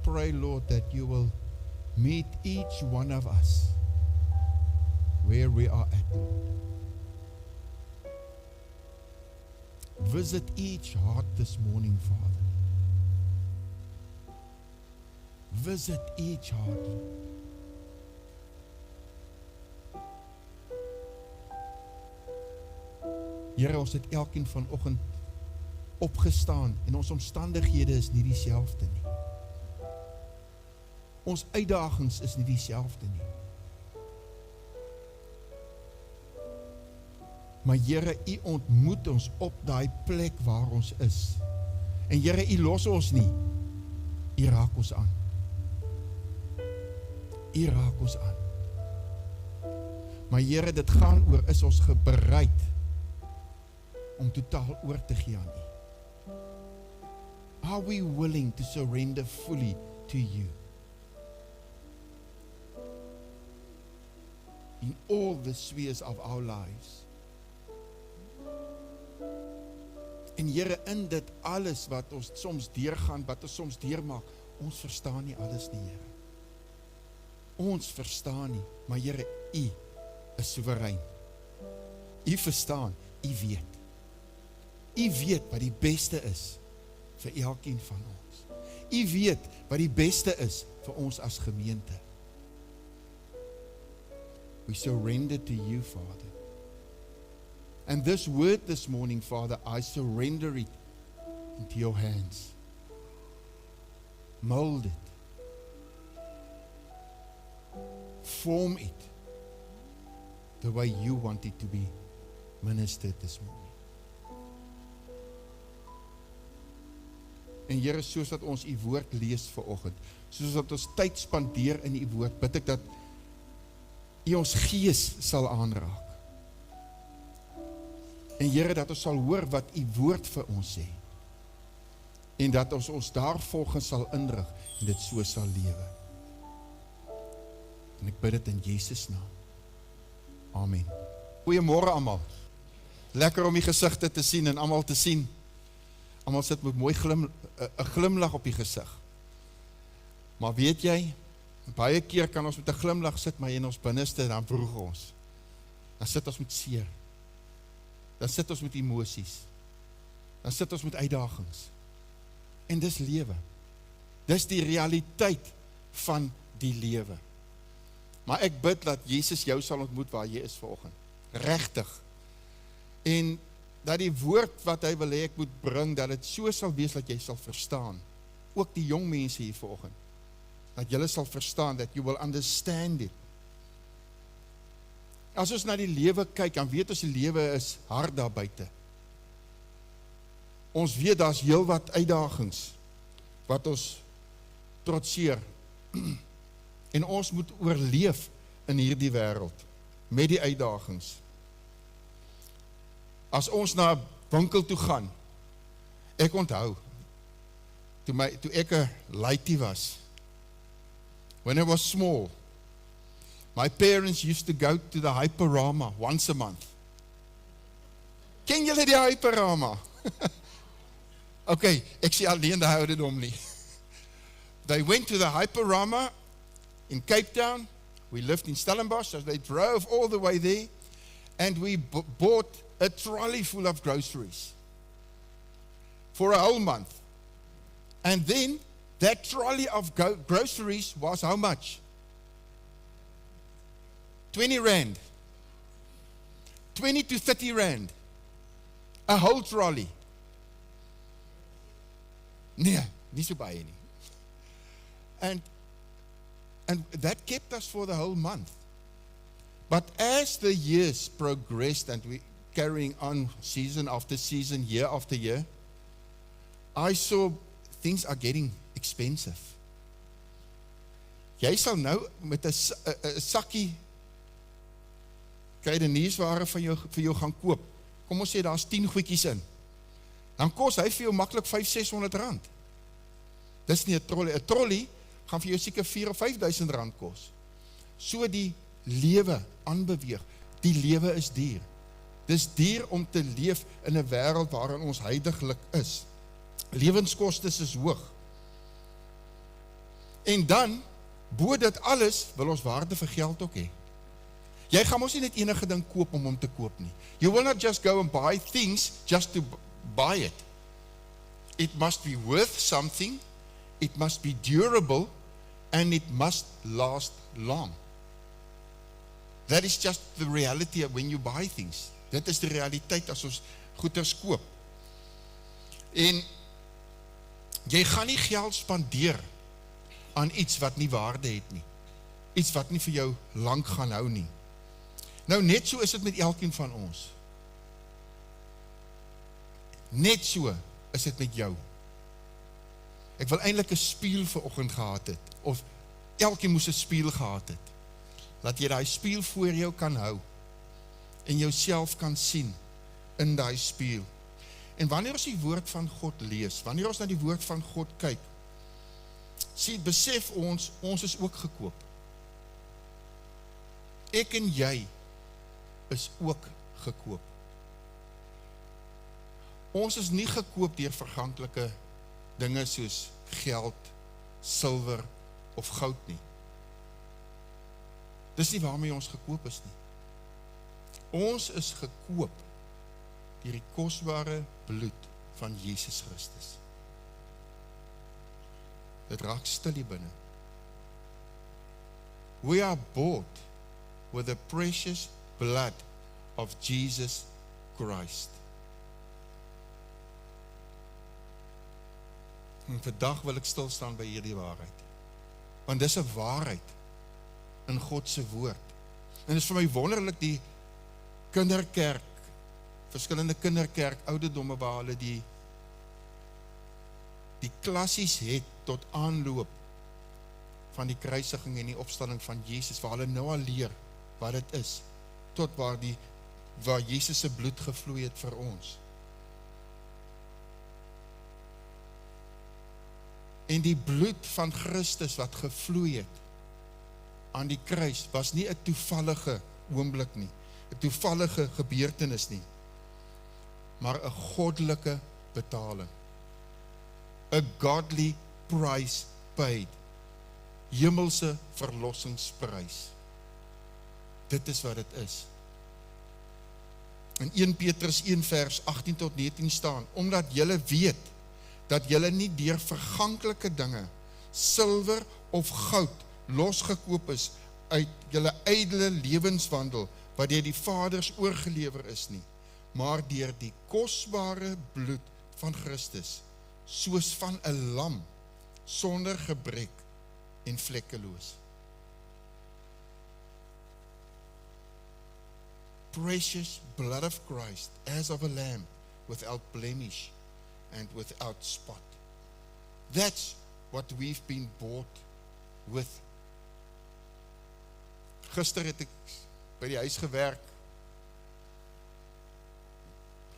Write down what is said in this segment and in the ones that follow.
pray, Lord, that you will meet each one of us where we are at, Lord. Visit each heart this morning, Father. Visit each heart, Lord. Here, ons het elkeen vanoggend opgestaan en ons omstandighede is nie dieselfde nie. Ons uitdagings is nie dieselfde nie. Maar Here, U ontmoet ons op daai plek waar ons is. En Here, U los ons nie. U raak ons aan. U raak ons aan. Maar Here, dit gaan oor, is ons bereid om totaal oor te gee aan U? Are we willing to surrender fully to you? In all the spheres of our lives. En Here, in dit alles wat ons soms deurgaan, wat ons soms deurmaak, ons verstaan nie alles nie, Here. Ons verstaan nie, maar Here, U is soewerein. U verstaan, U weet. U weet wat die beste is vir elkeen van ons. U weet wat die beste is vir ons as gemeente. We surrender to you, Father. And this word this morning, Father, I surrender it into your hands. Mold it. Form it the way you want it to be ministered this morning. En Here, soos dat ons U woord lees vanoggend, soos dat ons tyd spandeer in U woord, bid ek dat U ons gees sal aanraak. En Here, dat ons sal hoor wat U woord vir ons sê. En dat ons ons daarvolgens sal inrig en dit so sal lewe. En ek bid dit in Jesus naam. Amen. Goeiemôre almal. Lekker om die gesigte te sien en almal te sien. Almal sit met mooi 'n glimlag op die gesig. Maar weet jy, baie keer kan ons met 'n glimlag sit, maar in ons binneste dan vroeg ons. Dan sit ons met seer. Dan sit ons met emosies. Dan sit ons met uitdagings. En dis lewe. Dis die realiteit van die lewe. Maar ek bid dat Jesus jou sal ontmoet waar jy is vanoggend. Regtig. En dat die woord wat hy wil hê ek moet bring, dat dit so sal wees dat jy sal verstaan. Ook die jong mense hier vanoggend. Dat julle sal verstaan, that you will understand it. As ons na die lewe kyk, dan weet ons die lewe is hard daar buite. Ons weet daar's heelwat uitdagings wat ons trotseer. En ons moet oorleef in hierdie wêreld met die uitdagings. As ons na 'n winkel toe gaan, ek onthou, toe ek 'n laaitie was, when I was small, my parents used to go to the Hyperama once a month. Ken julle die Hyperama? Okay, ek sê alleen daai ouderdom nie. They went to the Hyperama in Cape Town. We lived in Stellenbosch, so they drove all the way there, and we bought a trolley full of groceries for a whole month. And then that trolley of groceries was how much? 20 rand. 20 to 30 rand. A whole trolley. Nee, nie so baie nie. And that kept us for the whole month. But as the years progressed and we carrying on season after season, year after year, I saw things are getting expensive. Jy sal nou met 'n sakkie kruideniersware vir jou gaan koop. Kom ons sê daar's 10 goedjies in. Dan kos hy vir jou maklik 500-600 rand. Dis nie 'n trolley. 'n Trolley gaan vir jou seker 4.000 of 5.000 rand kos. So die lewe aanbeweeg. Die lewe is duur. Dis duur om te leef in 'n wêreld waarin ons huidiglik is. Lewenskoste is hoog. En dan, bo dit alles, wil ons waarde vir geld ook hê. Jy gaan mos nie net enige ding koop om hom te koop nie. You will not just go and buy things just to buy it. It must be worth something, it must be durable, and it must last long. That is just the reality of when you buy things. Dit is die realiteit as ons goeders koop. En jy gaan nie geld spandeer aan iets wat nie waarde het nie. Iets wat nie vir jou lank gaan hou nie. Nou net so is dit met elkeen van ons. Net so is dit met jou. Ek wil eintlik 'n spieël vanoggend gehad het, of elkeen moes 'n spieël gehad het. Laat jy daai spieël voor jou kan hou en jouself kan sien in daai spieël. En wanneer ons die woord van God lees, wanneer ons na die woord van God kyk, besef ons is ook gekoop. Ek en jy is ook gekoop. Ons is nie gekoop deur verganklike dinge soos geld, silwer of goud nie. Dis nie waarmee ons gekoop is nie. Ons is gekoop deur die kosbare bloed van Jesus Christus. Dit raak stil hier binne. We are bought with the precious blood of Jesus Christ. En vandag wil ek stilstaan by hierdie waarheid. Want dis 'n waarheid in God se woord. En dit is vir my wonderlik die kinderkerk, verskillende kinderkerk ouderdomme waar hulle die klassies het tot aanloop van die kruisiging en die opstanding van Jesus, waar hulle nou al leer wat dit is, tot waar Jesus se bloed gevloei het vir ons. En die bloed van Christus wat gevloei het aan die kruis was nie 'n toevallige oomblik nie, 'n toevallige gebeurtenis nie, maar 'n goddelike betaling. A godly price paid. Hemelse verlossingsprys. Dit is wat dit is. In 1 Petrus 1 vers 18 tot 19 staan, omdat julle weet dat julle nie deur verganklike dinge, silwer of goud, losgekoop is uit julle ydelle lewenswandel, wat deur die Vaders oorgelewer is nie, maar deur die kosbare bloed van Christus, soos van 'n lam, sonder gebrek en vlekkeloos. Precious blood of Christ, as of a lamb, without blemish and without spot. That's what we've been bought with. Gister het ek by die huis gewerk,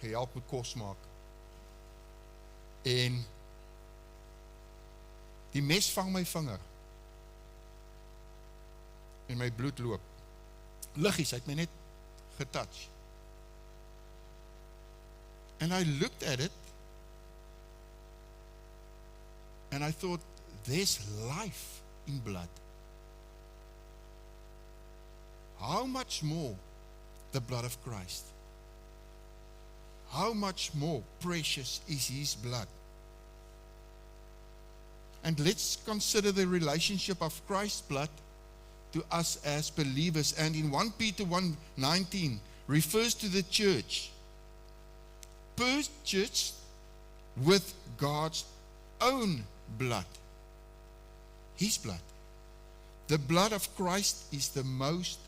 gehelp met kos maak, en die mes vang my vinger, en my bloed loop. Liggies, hy het my net getouch. And I looked at it, and I thought, there's life in blood. How much more the blood of Christ? How much more precious is his blood? And let's consider the relationship of Christ's blood to us as believers. And in 1 Peter 1:19 refers to the church, purchased with God's own blood. His blood. The blood of Christ is the most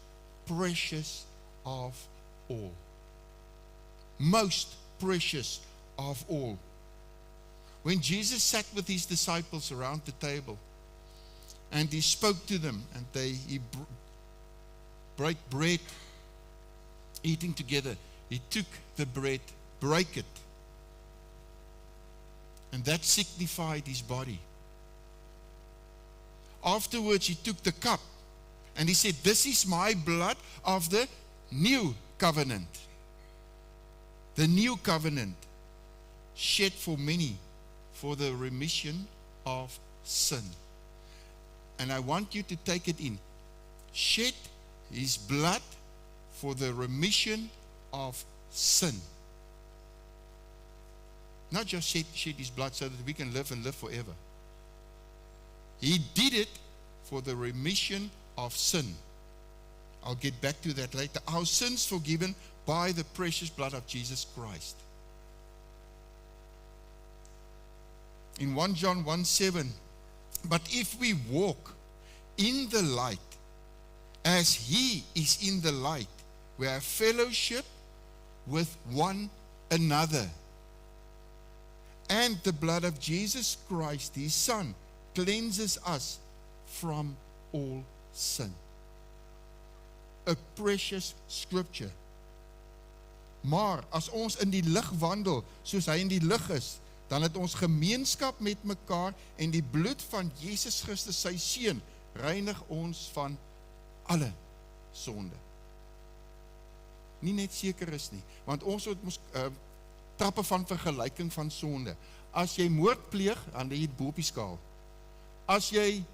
precious of all. Most precious of all. When Jesus sat with his disciples around the table, and he spoke to them, and he broke bread, eating together. He took the bread, break it, and that signified his body. Afterwards, he took the cup, and he said, "This is my blood of the new covenant." The new covenant, shed for many for the remission of sin. and I want you to take it in. Shed his blood for the remission of sin. Not just shed his blood so that we can live and live forever. He did it for the remission of sin. I'll get back to that later. Our sins forgiven by the precious blood of Jesus Christ. In 1 John 1:7, but if we walk in the light, as he is in the light, we have fellowship with one another. And the blood of Jesus Christ, his Son, cleanses us from all sin. A precious scripture. Maar as ons in die lig wandel, soos hy in die lig is, dan het ons gemeenskap met mekaar en die bloed van Jesus Christus, sy Seun, reinig ons van alle sonde. Nie net seker is nie, want ons het ons trappe van vergelyking van sonde. As jy moord pleeg, dan lê jy bo op die skaal. As jy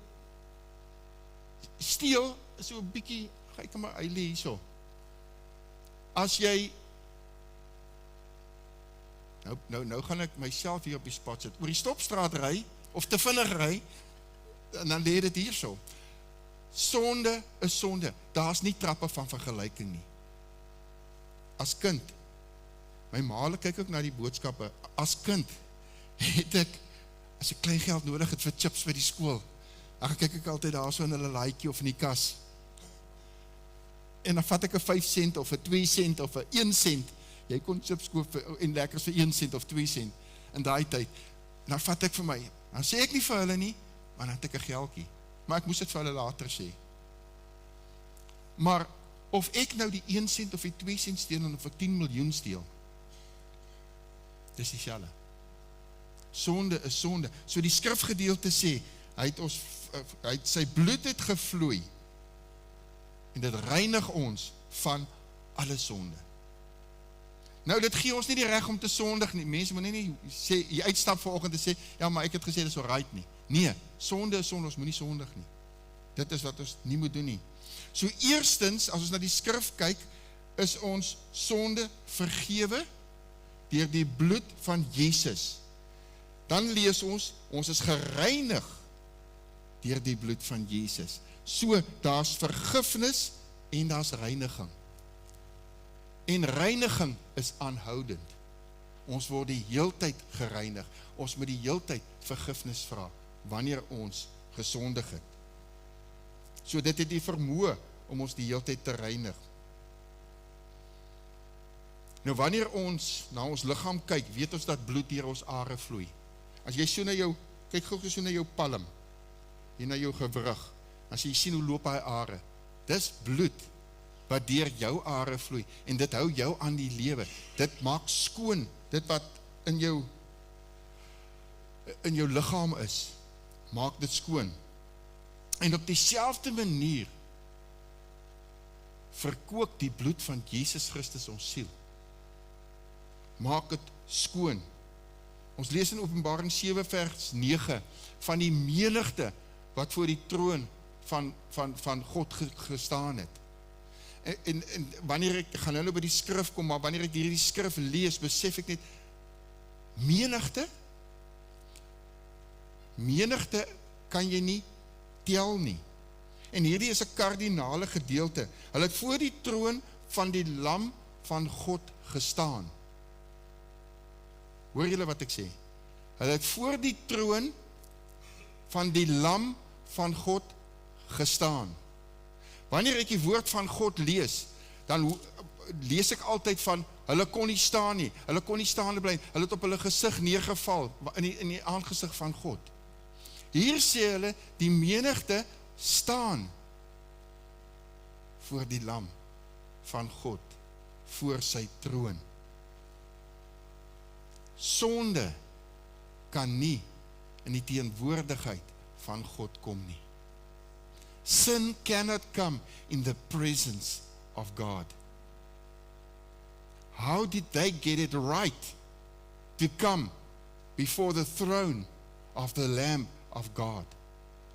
steel, so 'n bietjie, kyk maar, hy lê hierso. As jy Nou gaan ek myself hier op die spot sit, oor die stopstraat ry, of te vinnig ry, en dan lê dit hierso. Sonde is sonde, daar's nie trappe van vergelyking nie. As kind, my maale kyk ook na die boodskappe, as kind, het ek, as ek klein geld nodig het vir chips by die skool, dan kyk ek altyd daar so in hulle laaitjie of in die kas, en dan vat ek 'n 5 cent, of 'n 2 cent, of 'n 1 cent, jy kon chips koop en lekkers vir 1 cent of 2 cent in daai tyd. Dan vat ek vir my. Dan sê ek nie vir hulle nie, maar dan het ek 'n geldjie. Maar ek moes dit vir hulle later sê. Maar of ek nou die 1 cent of die 2 cent steel of ek 10 miljoen steel, dis dieselfde. Sonde is sonde. So die skrifgedeelte sê, hy het sy bloed het gevloei en dit reinig ons van alle sonde. Nou, dit gee ons nie die reg om te sondig nie. Mense moet nie sê, jy uitstap vanoggend en sê, ja, maar ek het gesê, dit is alright nie. Nee, sonde is sonde, ons moet nie sondig nie. Dit is wat ons nie moet doen nie. So eerstens, as ons na die skrif kyk, is ons sonde vergewe deur die bloed van Jesus. Dan lees ons is gereinig deur die bloed van Jesus. So, daar's vergifnis en daar's reiniging. En reiniging is aanhoudend. Ons word die heeltyd gereinig. Ons moet die heeltyd vergifnis vra, wanneer ons gesondig het. So dit het die vermoë om ons die heeltyd te reinig. Nou wanneer ons na ons liggaam kyk, weet ons dat bloed deur ons are vloei. As jy so na jou, kyk gou so na jou palm, hier na jou gewrig, as jy sien hoe loop hy are, dis bloed, wat deur jou are vloei, en dit hou jou aan die lewe, dit maak skoon, dit wat in jou liggaam is, maak dit skoon, en op dieselfde manier, verkoop die bloed van Jesus Christus ons siel, maak het skoon. Ons lees in Openbaring 7 vers 9, van die menigte, wat voor die troon van God gestaan het. En wanneer ek gaan nou by die skrif kom, maar wanneer ek hierdie skrif lees, besef ek net, menigte kan jy nie tel nie. En hierdie is 'n kardinale gedeelte. Hulle het voor die troon van die lam van God gestaan. Hoor julle wat ek sê? Hulle het voor die troon van die lam van God gestaan. Wanneer ek die woord van God lees, dan lees ek altyd van, hulle kon nie staan nie, hulle kon nie staande bly, hulle het op hulle gesig neergeval, in die aangesig van God. Hier sê hulle, die menigte staan voor die lam van God, voor sy troon. Sonde kan nie in die teenwoordigheid van God kom nie. Sin cannot come in the presence of God. How did they get it right to come before the throne of the Lamb of God?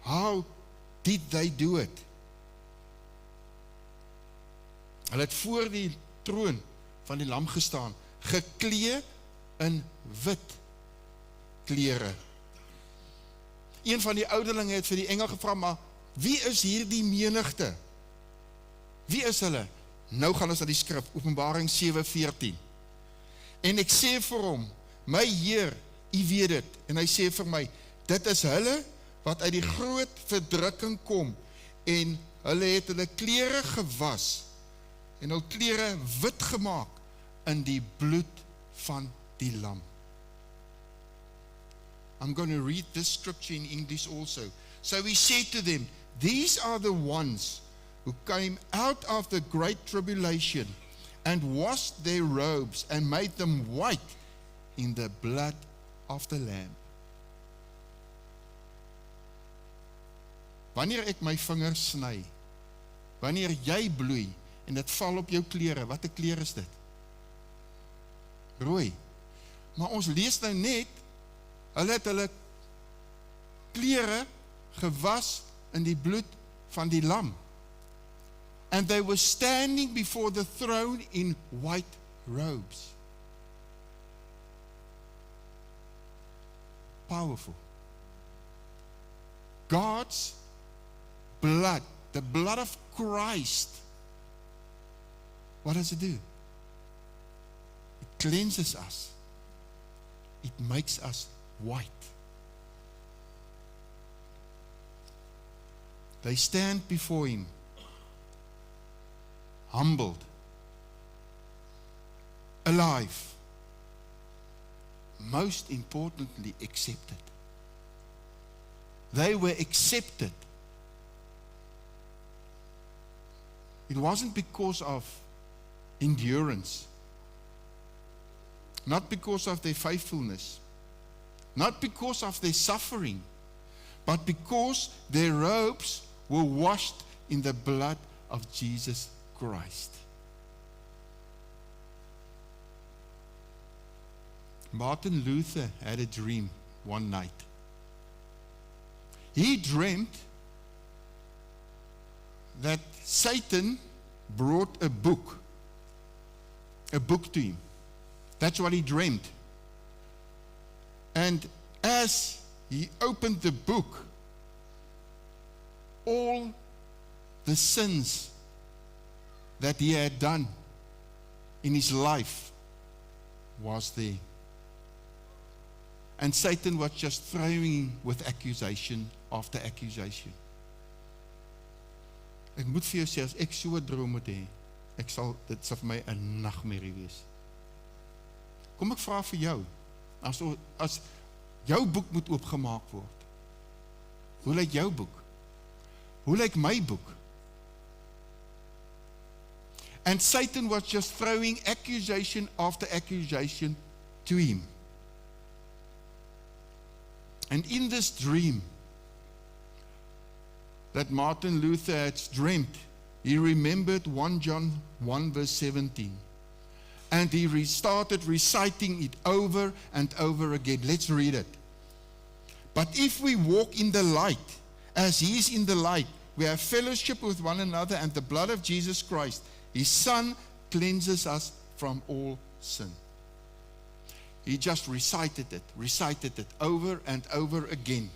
How did they do it? Hulle het voor die troon van die lam gestaan, geklee in wit klere. Een van die ouderlinge het vir die engel gevra, maar wie is hier die menigte? Wie is hulle? Nou gaan ons na die skrif, Openbaring 7:14. En ek sê vir hom, my Heer, U weet dit. En hy sê vir my, dit is hulle wat uit die groot verdrukking kom, en hulle het hulle klere gewas, en hulle klere wit gemaak in die bloed van die lam. I'm going to read this scripture in English also. So he said to them, these are the ones who came out of the great tribulation and washed their robes and made them white in the blood of the Lamb. Wanneer ek my vingers sny, wanneer jy bloei en dit val op jou klere, wat 'n kleur is dit? Rooi. Maar ons lees nou net, hulle het hulle klere gewas in die bloed van die lam. And they were standing before the throne in white robes. Powerful. God's blood, the blood of Christ, what does it do? It cleanses us. It makes us white. They stand before Him, humbled, alive, most importantly, accepted. They were accepted. It wasn't because of endurance, not because of their faithfulness, not because of their suffering, but because their robes were washed in the blood of Jesus Christ. Martin Luther had a dream one night. He dreamt that Satan brought a book to him. That's what he dreamt. And as he opened the book, all the sins that he had done in his life was there. And Satan was just throwing him with accusation after accusation. Ek moet vir jou sê, as ek so 'n droom moet hê, dit sal vir my 'n nagmerrie wees. Kom ek vra vir jou, as jou boek moet oopgemaak word, hoe lyk jou boek? Hoe lyk my boek? And Satan was just throwing accusation after accusation to him. And in this dream that Martin Luther had dreamt, he remembered 1 John 1 verse 17. And he started reciting it over and over again. Let's read it. But if we walk in the light, as He is in the light, we have fellowship with one another, and the blood of Jesus Christ, His Son, cleanses us from all sin. He just recited it over and over again.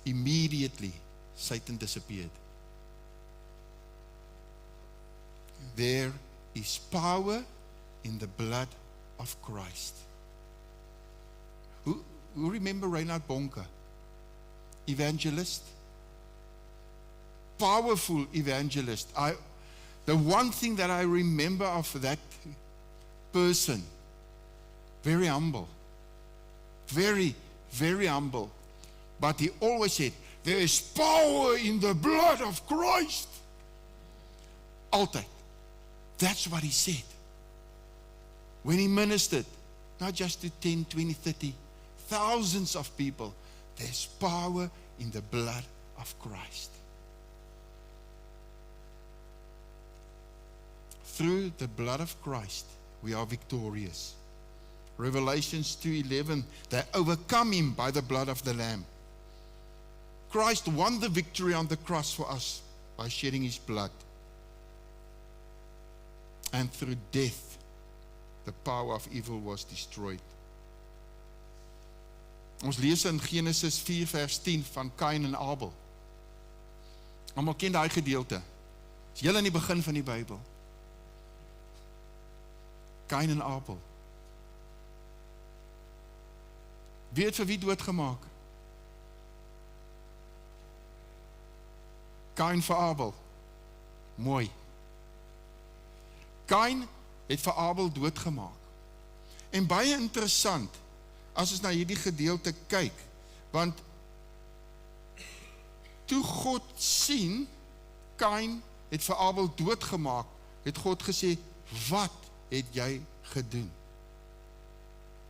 Immediately, Satan disappeared. There is power in the blood of Christ. Who remember Reinhard Bonke? Evangelist? Powerful evangelist. The one thing that I remember of that person, very humble. Very, very humble. But he always said, there is power in the blood of Christ. Altyd. That's what he said. When he ministered, not just to 10, 20, 30, thousands of people, there's power in the blood of Christ. Through the blood of Christ, we are victorious. Revelations 2:11, they overcome him by the blood of the Lamb. Christ won the victory on the cross for us by shedding his blood. And through death, the power of evil was destroyed. Ons lees in Genesis 4 vers 10 van Kain en Abel. Almal ken daai gedeelte. Is heel in die begin van die Bybel. Kain en Abel. Wie het vir wie doodgemaak? Kain vir Abel. Mooi. Kain het vir Abel doodgemaak. En baie interessant, as ons na hierdie gedeelte kyk, want toe God sien, Kain het vir Abel doodgemaak, het God gesê, wat het jy gedoen?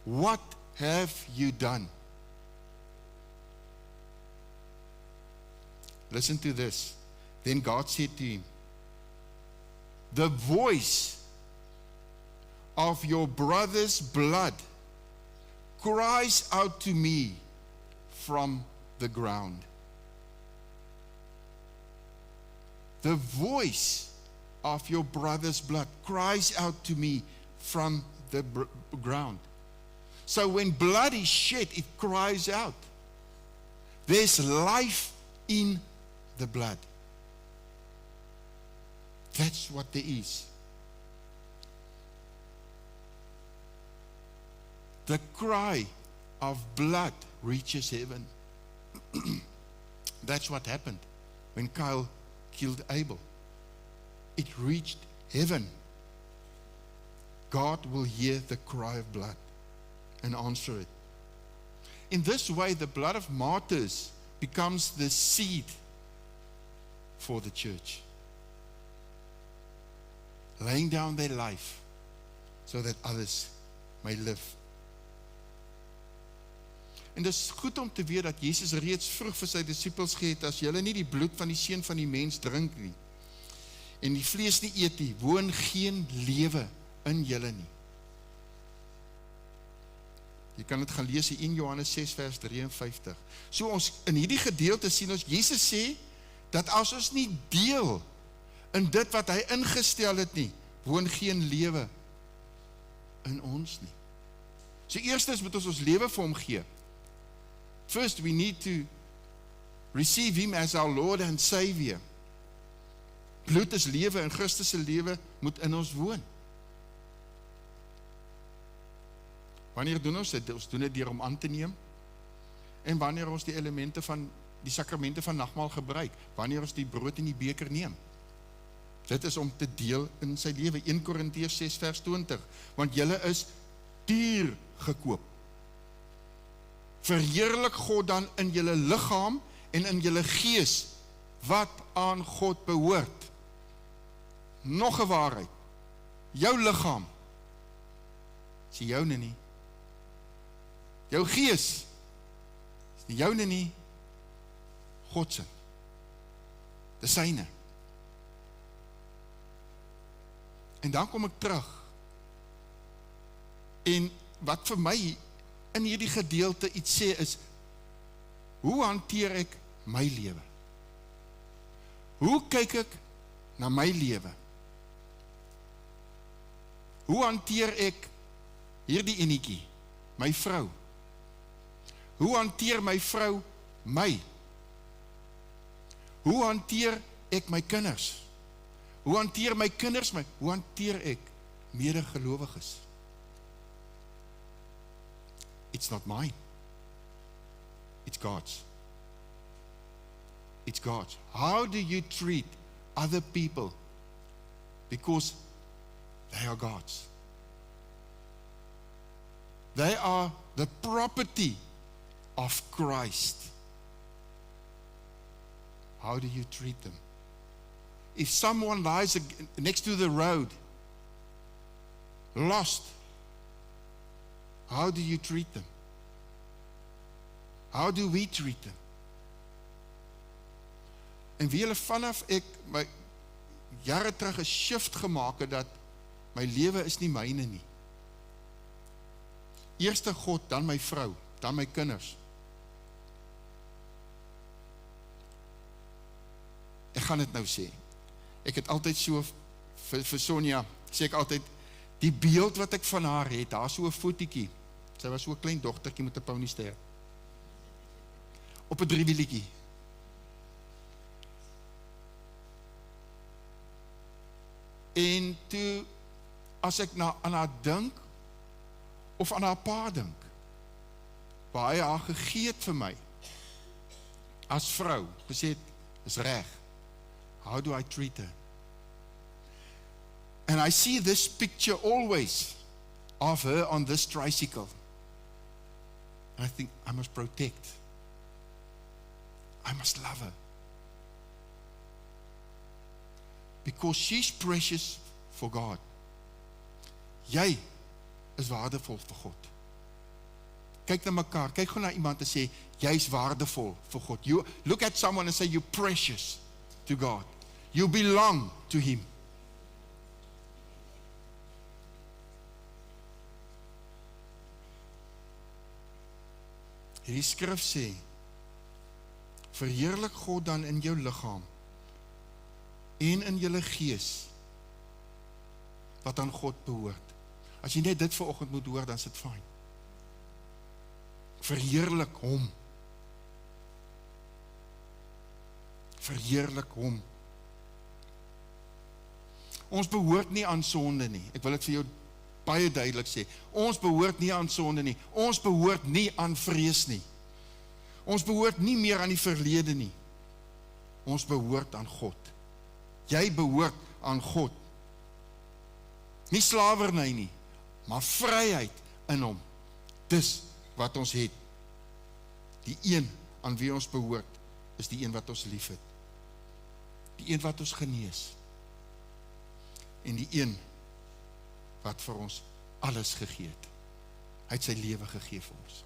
What have you done? Listen to this. Then God said to him, the voice of your brother's blood cries out to me from the ground. The voice of your brother's blood cries out to me from the ground. So when blood is shed, it cries out. There's life in the blood. That's what there is. The cry of blood reaches heaven. That's what happened when Cain killed Abel. It reached heaven. God will hear the cry of blood and answer it. In this way, the blood of martyrs becomes the seed for the church, laying down their life so that others may live. En dis goed om te weet dat Jesus reeds vroeg vir sy disippels gesê het, as julle nie die bloed van die seun van die mens drink nie, en die vlees nie eet nie, woon geen lewe in julle nie. Jy kan dit gaan lees in Johannes 6 vers 53. So ons, in hierdie gedeelte sien ons, Jesus sê, dat as ons nie deel in dit wat hy ingestel het nie, woon geen lewe in ons nie. So eerstens moet ons lewe vir hom gee. First, we need to receive him as our Lord and Savior. Bloed is lewe en Christus se lewe moet in ons woon. Wanneer doen ons dit? Ons doen dit deur om aan te neem. En wanneer ons die elemente van die sakramente van nagmaal gebruik, wanneer ons die brood en die beker neem. Dit is om te deel in sy lewe. 1 Korintiërs 6 vers 20. Want julle is duur gekoop. Verheerlik God dan in julle liggaam en in julle gees wat aan God behoort. Nog 'n waarheid. Jou liggaam is nie joune nie. Jou gees is nie joune nie. God se. Dis syne. En dan kom ek terug. En wat vir my in hierdie gedeelte iets sê is, hoe hanteer ek my lewe? Hoe kyk ek na my lewe? Hoe hanteer ek hierdie enetjie, my vrou? Hoe hanteer my vrou my? Hoe hanteer ek my kinders? Hoe hanteer my kinders my? Hoe hanteer ek medegelowiges? It's not mine. It's God's. It's God's. How do you treat other people? Because they are God's. They are the property of Christ. How do you treat them? If someone lies next to the road, lost, how do you treat them? How do we treat them? En wie hulle vanaf ek my jare terug 'n shift gemaak het dat my lewe is nie myne nie. Eerste God, dan my vrou, dan my kinders. gaan dit nou sê. Ek het altyd so, vir Sonja, sê ek altyd, die beeld wat ek van haar het, daar so 'n fotootjie, sy was so 'n klein dogtertjie met 'n ponyster, op 'n driewielietjie. En toe, as ek aan haar dink, of aan haar pa dink, waar hy haar gegee het vir my, as vrou, gesê het, is reg, how do I treat her? And I see this picture always of her on this tricycle. And I think, I must protect. I must love her. Because she's precious for God. Jy is waardevol vir God. Kyk na mekaar, kyk gewoon na iemand en sê, jy is waardevol vir God. You look at someone and say, you're precious to God. You belong to Him. Hierdie skrif sê, verheerlik God dan in jou liggaam en in julle gees wat aan God behoort. As jy net dit vanoggend moet hoor, dan is dit fyn. Verheerlik hom. Verheerlik hom. Ons behoort nie aan sonde nie. Ek wil dit vir jou baie duidelik sê. Ons behoort nie aan sonde nie. Ons behoort nie aan vrees nie. Ons behoort nie meer aan die verlede nie. Ons behoort aan God. Jy behoort aan God. Nie slawerny nie, maar vryheid in hom. Dis wat ons het. Die een aan wie ons behoort, is die een wat ons lief het. Die een wat ons genees. En die een wat vir ons alles gegee het. Hy het sy lewe gegee vir ons.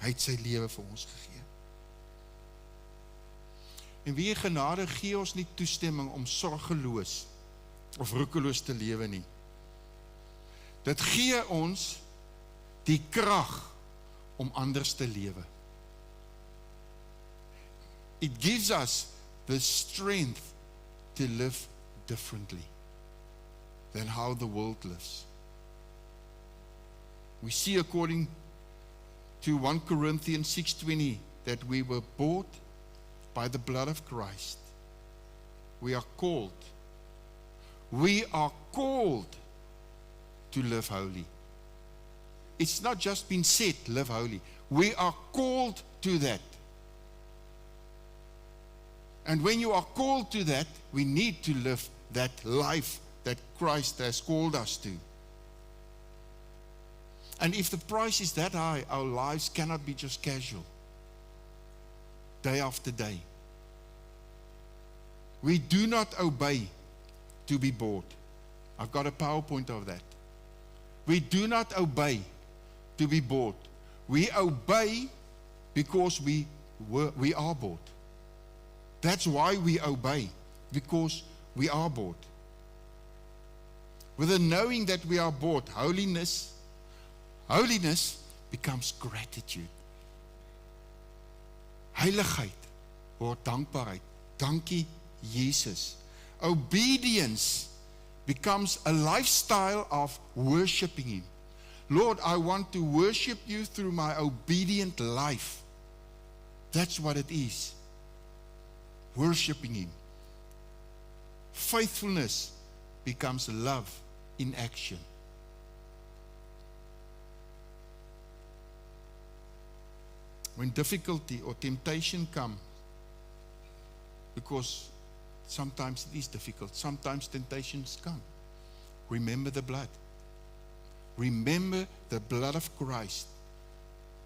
Hy het sy lewe vir ons gegee. En wie genade gee ons nie toestemming om sorgeloos of roekeloos te lewe nie. Dit gee ons die krag om anders te lewe. It gives us the strength to live differently than how the world lives. We see according to 1 Corinthians 6:20 that we were bought by the blood of Christ. We are called to live holy. It's not just been said, live holy. We are called to that. And when you are called to that, we need to live that life that Christ has called us to. And if the price is that high, our lives cannot be just casual. Day after day. We do not obey to be bought. I've got a PowerPoint of that. We do not obey to be bought. We obey because we are bought. That's why we obey, because we are bought. With the knowing that we are bought, holiness becomes gratitude. Heiligheid word dankbaarheid. Dankie Jesus. Obedience becomes a lifestyle of worshiping Him. Lord, I want to worship you through my obedient life. That's what it is. Worshiping Him. Faithfulness becomes love in action. When difficulty or temptation come, because sometimes it is difficult, sometimes temptations come, remember the blood. Remember the blood of Christ.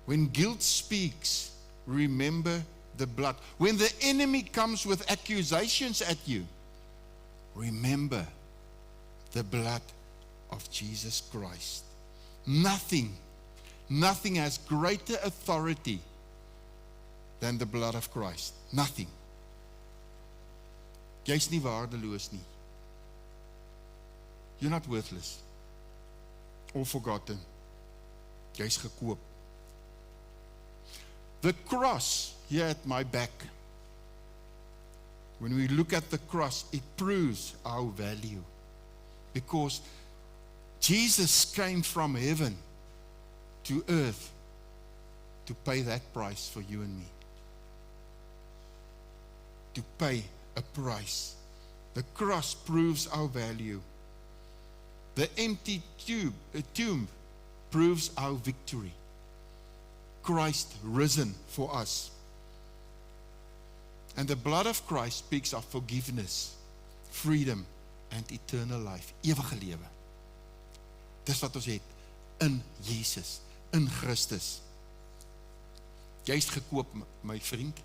When guilt speaks, remember the blood. When the enemy comes with accusations at you, remember the blood of Jesus Christ. Nothing has greater authority than the blood of Christ. Nothing. Jy's nie waardeloos nie. You're not worthless or forgotten. Jy's gekoop. The cross here at my back When we look at the cross, it proves our value. Because Jesus came from heaven to earth to pay that price for you and me. To pay a price. The cross proves our value. The empty tomb proves our victory. Christ risen for us. And the blood of Christ speaks of forgiveness, freedom, and eternal life. Ewige lewe. Dis wat ons het in Jesus, in Christus. Jy is gekoop, my vriend.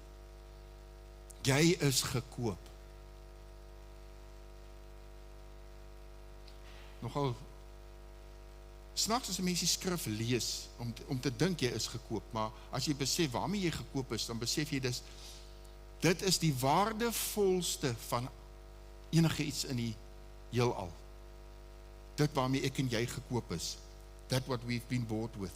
Jy is gekoop. Nogal, snaaks as 'n mens die skrif lees, om te dink jy is gekoop, maar as jy besef waarmee jy gekoop is, dan besef jy dit is die waardevolste van enige iets in die heelal. Dit waarmee ek en jy gekoop is. That what we've been bought with.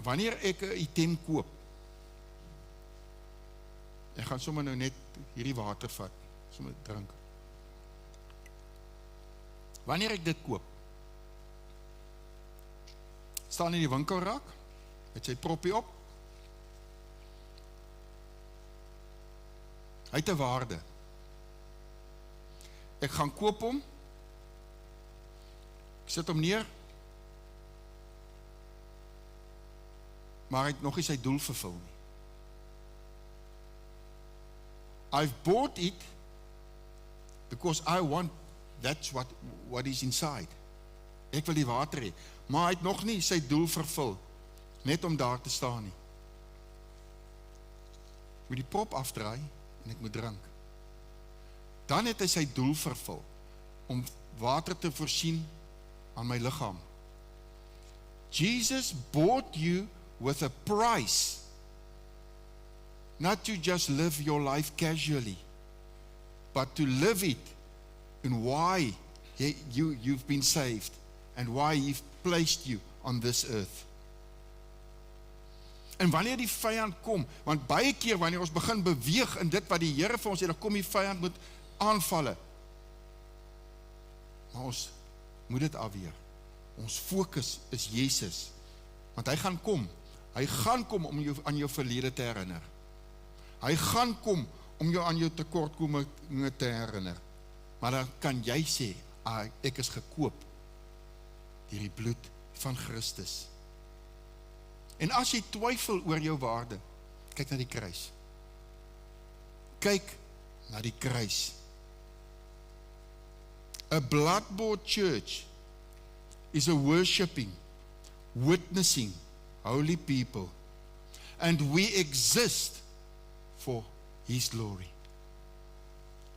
Wanneer ek 'n item koop, ek gaan sommer nou net hierdie water vat, sommer drink. Wanneer ek dit koop, staan in die winkelrak, met sy proppie op, hy het 'n waarde. Ek gaan koop hom, ek sit hom neer, maar hy het nog nie sy doel vervul nie. I've bought it because I want, that's what is inside. Ek wil die water hê, maar hy het nog nie sy doel vervul, net om daar te staan nie. Ek moet die prop afdraai, en ek moet drink. Dan het hy sy doel vervul, om water te voorsien aan my liggaam. Jesus bought you with a price, not to just live your life casually, but to live it in why you've been saved, and why He's placed you on this earth. En wanneer die vyand kom, want baie keer wanneer ons begin beweeg in dit wat die Here vir ons sê, dan kom die vyand met aanvalle. Maar ons moet dit afweer. Ons fokus is Jesus, want hy gaan kom. Hy gaan kom om jou aan jou verlede te herinner. Hy gaan kom om jou aan jou tekortkominge te herinner. Maar dan kan jy sê, ek is gekoop deur die bloed van Christus. En as jy twyfel oor jou waarde, kyk na die kruis. Kyk na die kruis. A blood-bought church is a worshiping, witnessing, holy people. And we exist for His glory.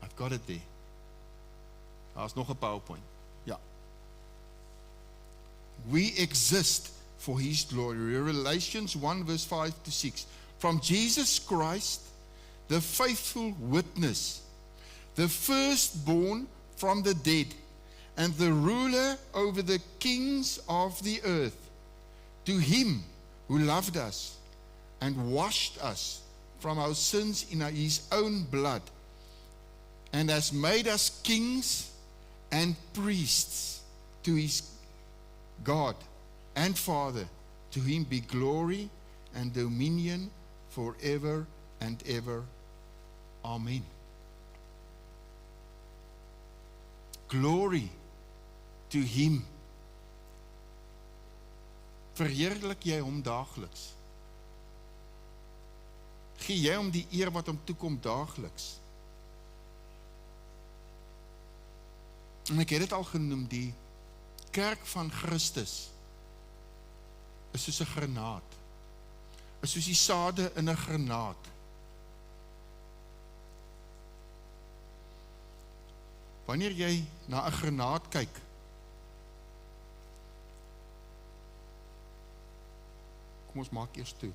I've got it there. Daar's nog 'n PowerPoint. Ja. We exist for His glory. Revelations 1 verse 5 to 6. From Jesus Christ, the faithful witness, the firstborn from the dead, and the ruler over the kings of the earth, to Him who loved us and washed us from our sins in His own blood, and has made us kings and priests to His God and Father. To Him be glory and dominion forever and ever. Amen. Glory to Him. Verheerlik jy hom daagliks? Gee jy hom die eer wat hom toekom daagliks? En ek het dit al genoem, die kerk van Christus is soos 'n granaat, is soos die sade in 'n granaat. Wanneer jy na 'n granaat kyk, kom ons maak eers toe.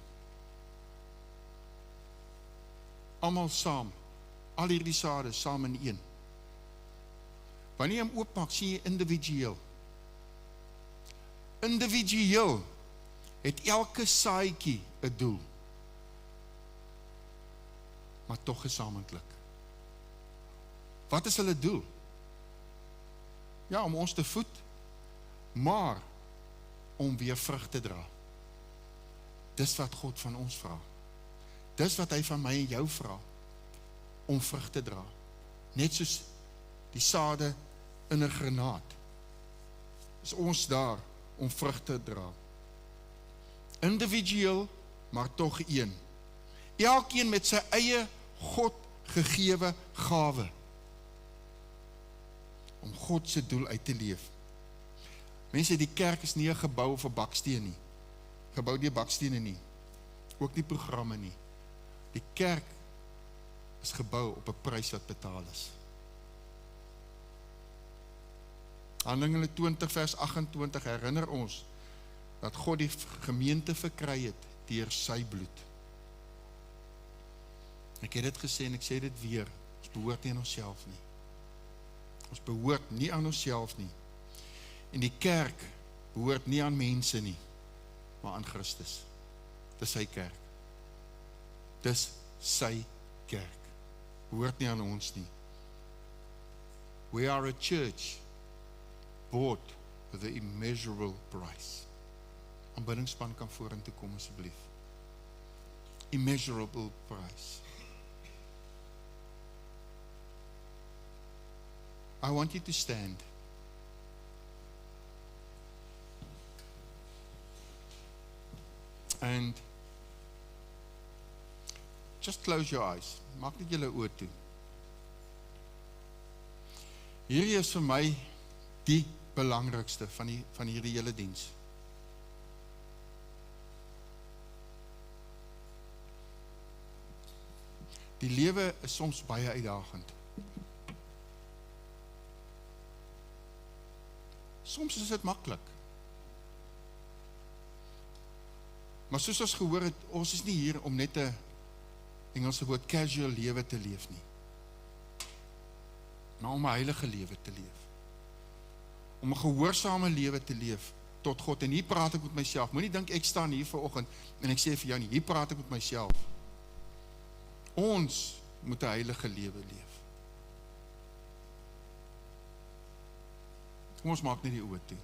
Almal saam, al hierdie sade saam in een. Wanneer jy hom oopmaak, sien jy individueel. Individueel het elke saadjie 'n doel, maar tog gesamentlik. Wat is hulle doel? Ja, om ons te voed, maar om weer vrug te dra. Dis wat God van ons vra. Dis wat hy van my en jou vra, om vrug te dra. Net soos die sade in 'n granaat, is ons daar om vrug te dra. Individueel, maar tog een. Elkeen met sy eie God gegewe gawe, om God se doel uit te leef. Mense, die kerk is nie 'n gebou of 'n baksteen nie. Gebou deur bakstene nie. Ook nie programme nie. Die kerk is gebou op 'n prys wat betaal is. Handelinge 20 vers 28 herinner ons dat God die gemeente verkry het deur sy bloed. Ek het dit gesê en ek sê dit weer, ons behoort nie aan onsself nie. Ons behoort nie aan onsself nie. En die kerk behoort nie aan mense nie, maar aan Christus. Dis sy kerk. Dis sy kerk. Behoort nie aan ons nie. We are a church bought with an immeasurable price. Aanbiddingspan kan vorentoe kom asseblief. Immeasurable price. I want you to stand. And just close your eyes. Maak net julle oë toe. Hierdie is vir my die belangrikste van hierdie hele diens. Die lewe is soms baie uitdagend. Soms is dit maklik. Maar soos ons gehoor het, ons is nie hier om net 'n Engelse woord casual lewe te leef nie. Maar om 'n heilige lewe te leef. Om 'n gehoorsame lewe te leef tot God. En hier praat ek met myself. Moenie dink ek staan hier vanoggend en ek sê vir jou nie, hier praat ek met myself. Ons moet 'n heilige lewe leef. Kom ons maak net die oë toe.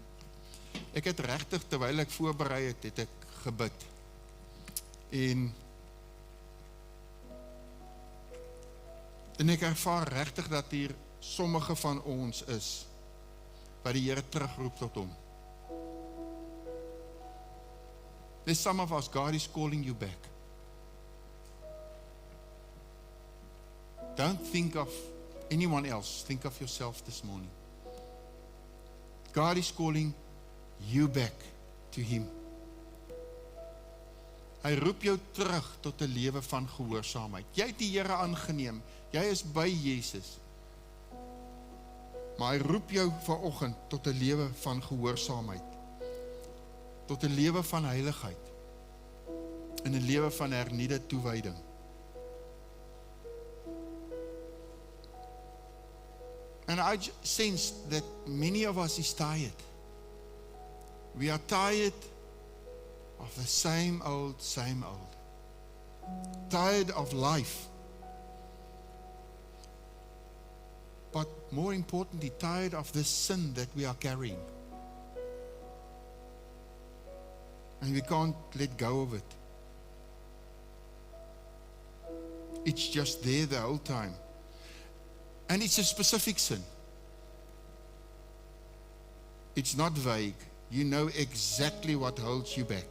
Ek het regtig, terwyl ek voorberei het, het ek gebid. En ek ervaar regtig dat hier sommige van ons is, wat die Here terugroep tot hom. There's some of us, God is calling you back. Don't think of anyone else, think of yourself this morning. God is calling you back to Him. Hy roep jou terug tot 'n lewe van gehoorsaamheid. Jy het die Here aangeneem, jy is by Jesus. Maar hy roep jou vanoggend tot 'n lewe van gehoorsaamheid. Tot 'n lewe van heiligheid. En 'n lewe van hernieude toewyding. And I sense that many of us is tired. We are tired of the same old. Tired of life. But more importantly, tired of the sin that we are carrying. And we can't let go of it. It's just there the whole time. And it's a specific sin. It's not vague. You know exactly what holds you back.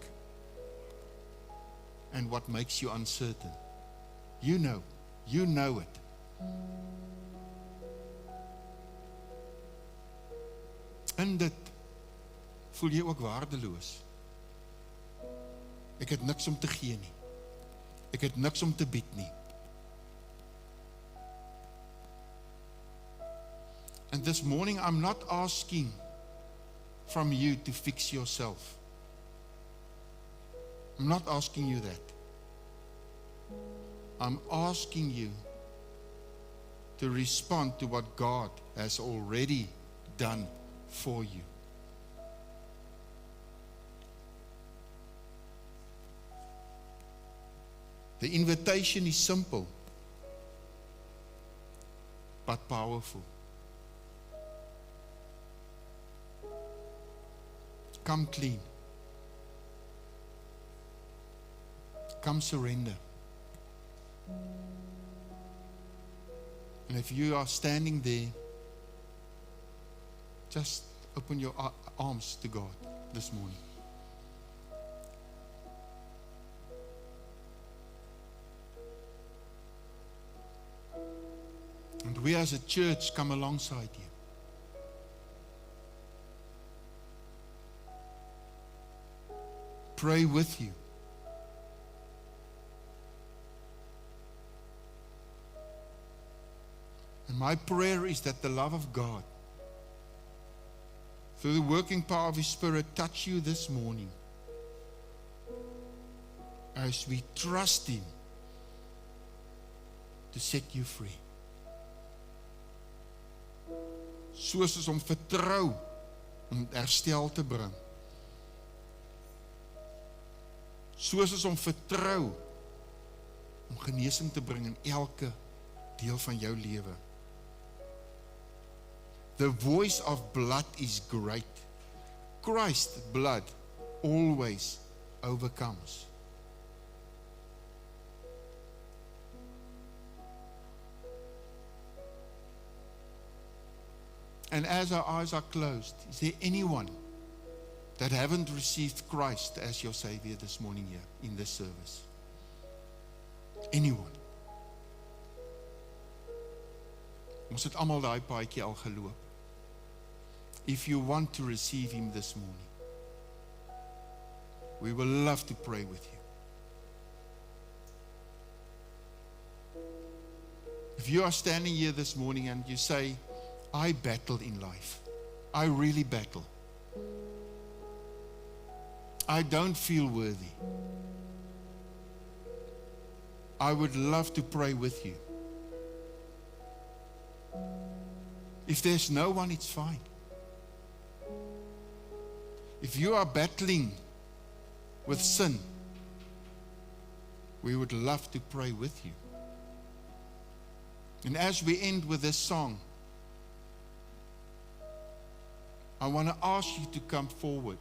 And what makes you uncertain. You know it. In dit voel jy ook waardeloos. Ek het niks om te gee nie. Ek het niks om te bied nie. And this morning I'm not asking from you to fix yourself. I'm not asking you that. I'm asking you to respond to what God has already done for you. The invitation is simple, but powerful. Come clean. Come surrender. And if you are standing there, just open your arms to God this morning. And we as a church come alongside you. Pray with you. And my prayer is that the love of God, through the working power of His Spirit, touch you this morning as we trust Him to set you free. Soos ons hom vertrou om herstel te bring. Soos ons hom vertrou om genesing te bring in elke deel van jou lewe. The voice of blood is great. Christ's blood always overcomes. And as our eyes are closed, is there anyone that haven't received Christ as your Savior this morning here in this service? Anyone? Ons het almal daai paadjie al geloop. If you want to receive Him this morning, we will love to pray with you. If you are standing here this morning and you say, I battle in life. I really battle. I don't feel worthy. I would love to pray with you. If there's no one, it's fine. If you are battling with sin, we would love to pray with you. And as we end with this song, I want to ask you to come forward.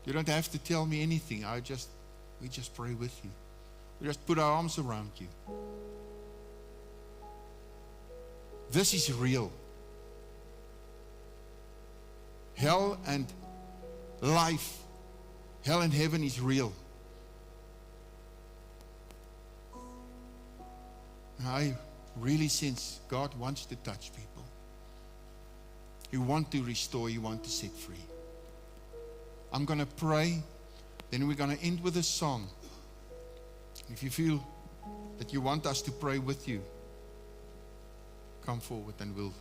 You don't have to tell me anything. We just pray with you. We just put our arms around you. This is real. Hell and life, hell and heaven is real. I really sense God wants to touch people. He wants to restore, He wants to set free. I'm going to pray, then we're going to end with a song. If you feel that you want us to pray with you, come forward and we'll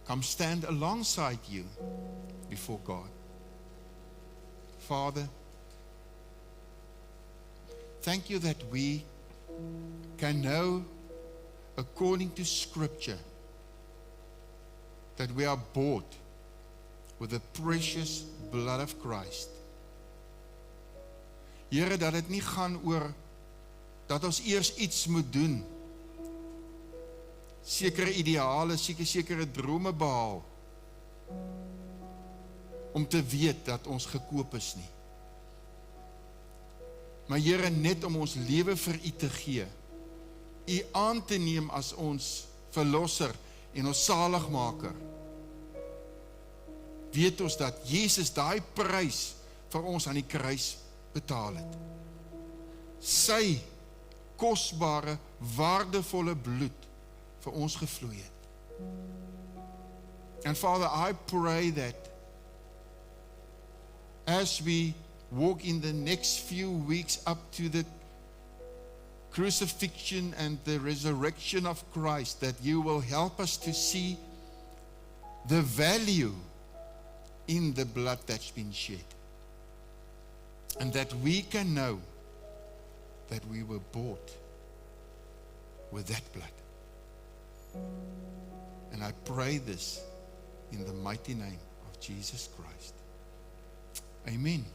come stand alongside you before God. Father, thank you that we can know according to Scripture that we are bought with the precious blood of Christ. Here, dat dit nie gaan oor dat ons eers iets moet doen, sekere ideale, sekere drome behaal, om te weet dat ons gekoop is nie. Maar Here, net om ons lewe vir U te gee, U aan te neem as ons verlosser en ons saligmaker, weet ons dat Jesus daai prys vir ons aan die kruis betaal het. Sy kosbare, waardevolle bloed vir ons gevloei het. And Father, I pray that as we walk in the next few weeks up to the crucifixion and the resurrection of Christ, that you will help us to see the value in the blood that's been shed. And that we can know that we were bought with that blood. And I pray this in the mighty name of Jesus Christ. Amen.